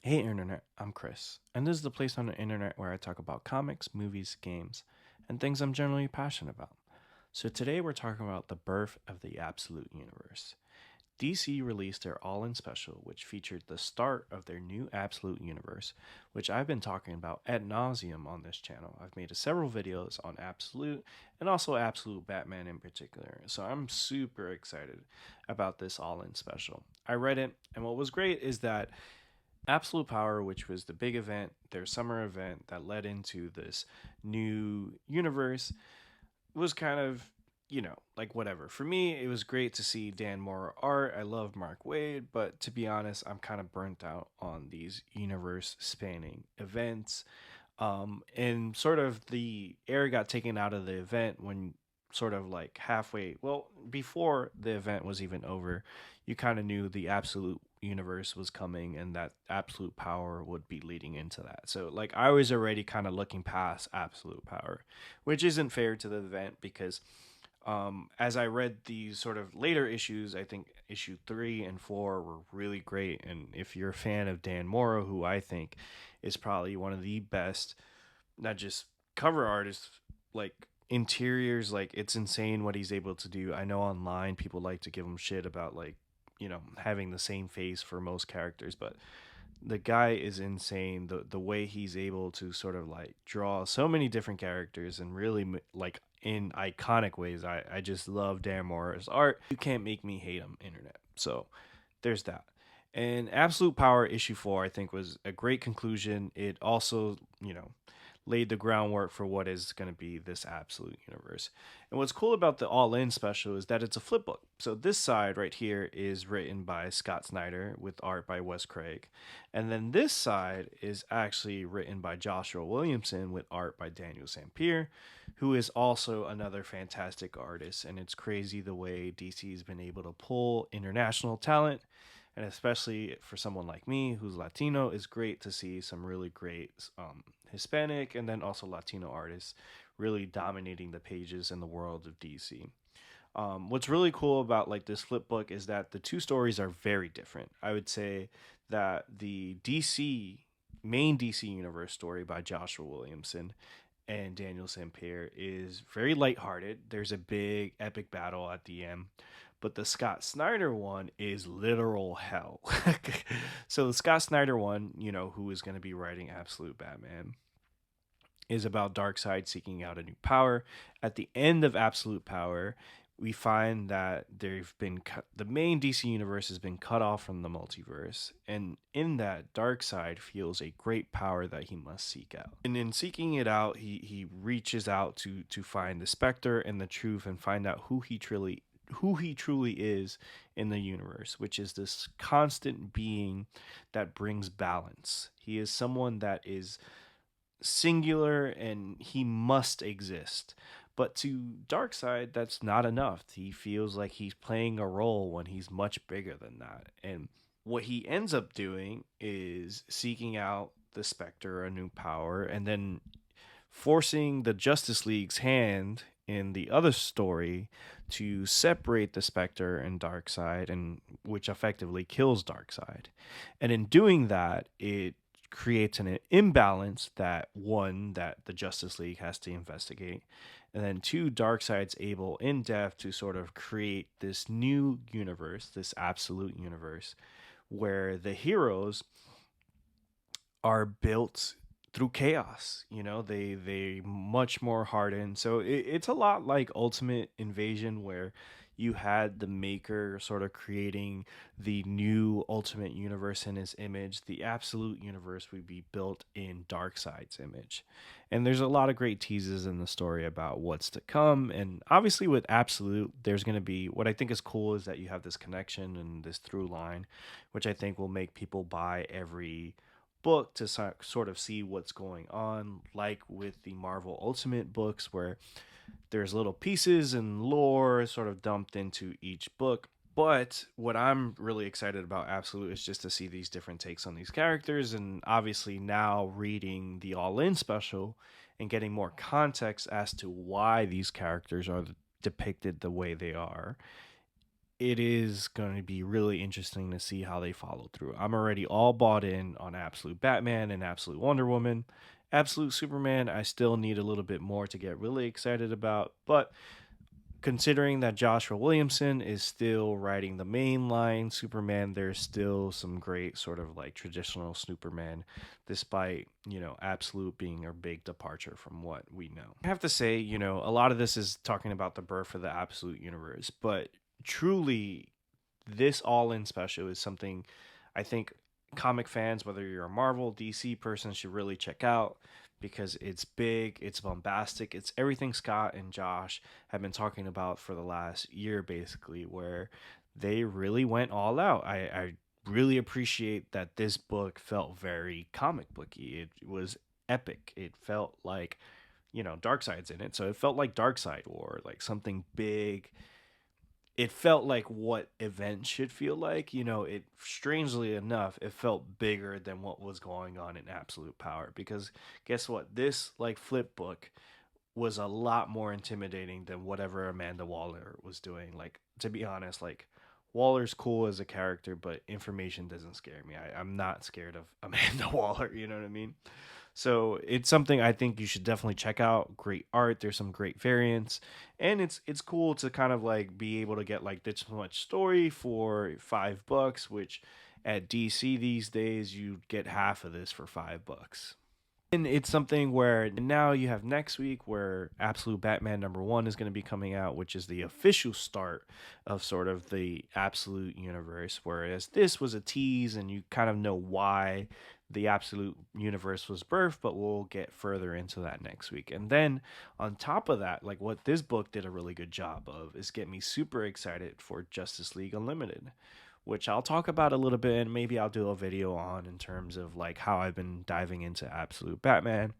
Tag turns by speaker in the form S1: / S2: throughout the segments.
S1: Hey Internet, I'm Chris, and this is the place on the internet where I talk about comics, movies, games, and things I'm generally passionate about. So today we're talking about the birth of the Absolute Universe. DC released their All In special, which featured the start of their new Absolute Universe, which I've been talking about ad nauseum on this channel. I've made several videos on Absolute and also Absolute Batman in particular, so I'm super excited about this All In special. I read it, and what was great is that Absolute Power, which was the big event, their summer event that led into this new universe, was kind of, like whatever. For me, it was great to see Dan Mora art. I love Mark Wade, but to be honest, I'm kind of burnt out on these universe spanning events. And sort of the air got taken out of the event when sort of like halfway, well, before the event was even over, you kind of knew the absolute universe was coming and that absolute power would be leading into that. So like I was already kind of looking past absolute power, which isn't fair to the event because as I read these sort of later issues, I think issue 3 and 4 were really great. And if you're a fan of Dan Morrow, who I think is probably one of the best, not just cover artists, like interiors, like it's insane what he's able to do. I know online people like to give him shit about like, having the same face for most characters, but the guy is insane. The way he's able to sort of like draw so many different characters and really like in iconic ways. I just love Dan Mora's art. You can't make me hate him, internet. So there's that. And Absolute Power issue 4 I think was a great conclusion. It also, laid the groundwork for what is going to be this Absolute Universe. And what's cool about the All In special is that it's a flip book. So this side right here is written by Scott Snyder with art by Wes Craig. And then this side is actually written by Joshua Williamson with art by Daniel Sampier, who is also another fantastic artist. And it's crazy the way DC has been able to pull international talent, and especially for someone like me who's Latino, is great to see some really great Hispanic and then also Latino artists really dominating the pages in the world of DC. What's really cool about like this flip book is that the two stories are very different. I would say that the main DC universe story by Joshua Williamson and Daniel Sampier is very lighthearted. There's a big epic battle at the end, but the Scott Snyder one is literal hell. So the Scott Snyder one, who is going to be writing Absolute Batman, is about Darkseid seeking out a new power. At the end of Absolute Power, we find that the main DC universe has been cut off from the multiverse, and in that, Darkseid feels a great power that he must seek out. And in seeking it out, he reaches out to find the Spectre and the truth and find out who he truly is in the universe, which is this constant being that brings balance. He is someone that is singular and he must exist. But to Darkseid, that's not enough. He feels like he's playing a role when he's much bigger than that. And what he ends up doing is seeking out the Spectre, a new power, and then forcing the Justice League's hand in the other story to separate the Spectre and Darkseid, and which effectively kills Darkseid. And in doing that, it creates an imbalance that one that the Justice League has to investigate, and then two, Darkseid's able in depth to sort of create this new universe, this absolute universe, where the heroes are built through chaos. They much more hardened. So it's a lot like Ultimate Invasion, where you had the maker sort of creating the new ultimate universe in his image. The absolute universe would be built in Darkseid's image. And there's a lot of great teases in the story about what's to come. And obviously with Absolute, there's going to be, what I think is cool is that you have this connection and this through line, which I think will make people buy every book to sort of see what's going on, like with the Marvel Ultimate books, where there's little pieces and lore sort of dumped into each book. But what I'm really excited about Absolute is just to see these different takes on these characters, and obviously now reading the All In special and getting more context as to why these characters are depicted the way they are. it is going to be really interesting to see how they follow through. I'm already all bought in on Absolute Batman and Absolute Wonder Woman. Absolute Superman, I still need a little bit more to get really excited about, but considering that Joshua Williamson is still writing the mainline Superman, there's still some great sort of like traditional Superman, despite, Absolute being a big departure from what we know. I have to say, a lot of this is talking about the birth of the Absolute universe, but truly, this all in special is something I think comic fans, whether you're a Marvel, DC person, should really check out because it's big, it's bombastic, it's everything Scott and Josh have been talking about for the last year, basically, where they really went all out. I really appreciate that this book felt very comic booky. It was epic. It felt like, Darkseid's in it, so it felt like Darkseid or like something big. It felt like what events should feel like. It strangely enough, it felt bigger than what was going on in Absolute Power because guess what? This like flip book was a lot more intimidating than whatever Amanda Waller was doing. Like to be honest, like Waller's cool as a character, but information doesn't scare me. I'm not scared of Amanda Waller, you know what I mean? So it's something I think you should definitely check out. Great art. There's some great variants, and it's cool to kind of like be able to get like this much story for $5, which at DC these days you get half of this for $5. And it's something where now you have next week where Absolute Batman #1 is going to be coming out, which is the official start of sort of the Absolute universe. Whereas this was a tease and you kind of know why the Absolute universe was birthed, but we'll get further into that next week. And then on top of that, like what this book did a really good job of is get me super excited for Justice League Unlimited, which I'll talk about a little bit and maybe I'll do a video on in terms of like how I've been diving into Absolute Batman.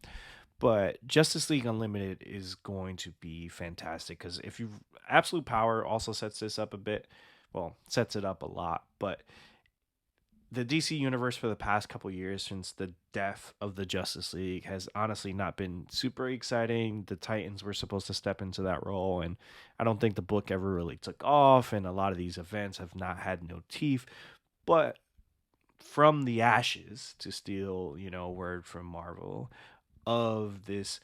S1: But Justice League Unlimited is going to be fantastic because if you Absolute Power also sets this up a bit, well, sets it up a lot, but the DC universe for the past couple years since the death of the Justice League has honestly not been super exciting. The Titans were supposed to step into that role, and I don't think the book ever really took off, and a lot of these events have not had no teeth. But from the ashes, to steal, a word from Marvel, of this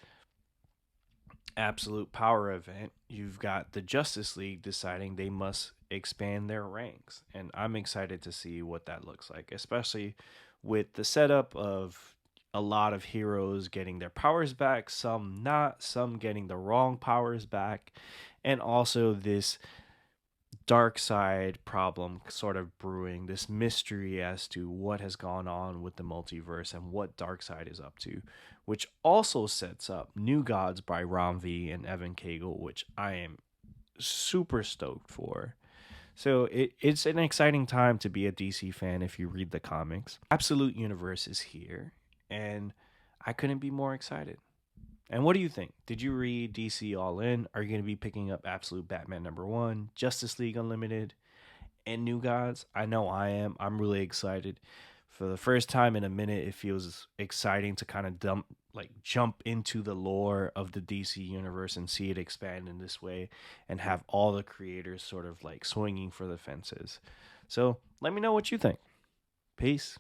S1: Absolute Power event, you've got the Justice League deciding they must expand their ranks. And I'm excited to see what that looks like, especially with the setup of a lot of heroes getting their powers back, some not, some getting the wrong powers back, and also this dark side problem sort of brewing, this mystery as to what has gone on with the multiverse and what Darkseid is up to, which also sets up New Gods by Ron V and Evan Cagle, which I am super stoked for. So it's an exciting time to be a DC fan if you read the comics. Absolute Universe is here, and I couldn't be more excited. And what do you think? Did you read DC All In? Are you going to be picking up Absolute Batman #1, Justice League Unlimited, and New Gods? I know I am. I'm really excited. For the first time in a minute, it feels exciting to kind of jump into the lore of the DC universe and see it expand in this way and have all the creators sort of like swinging for the fences. So let me know what you think. Peace.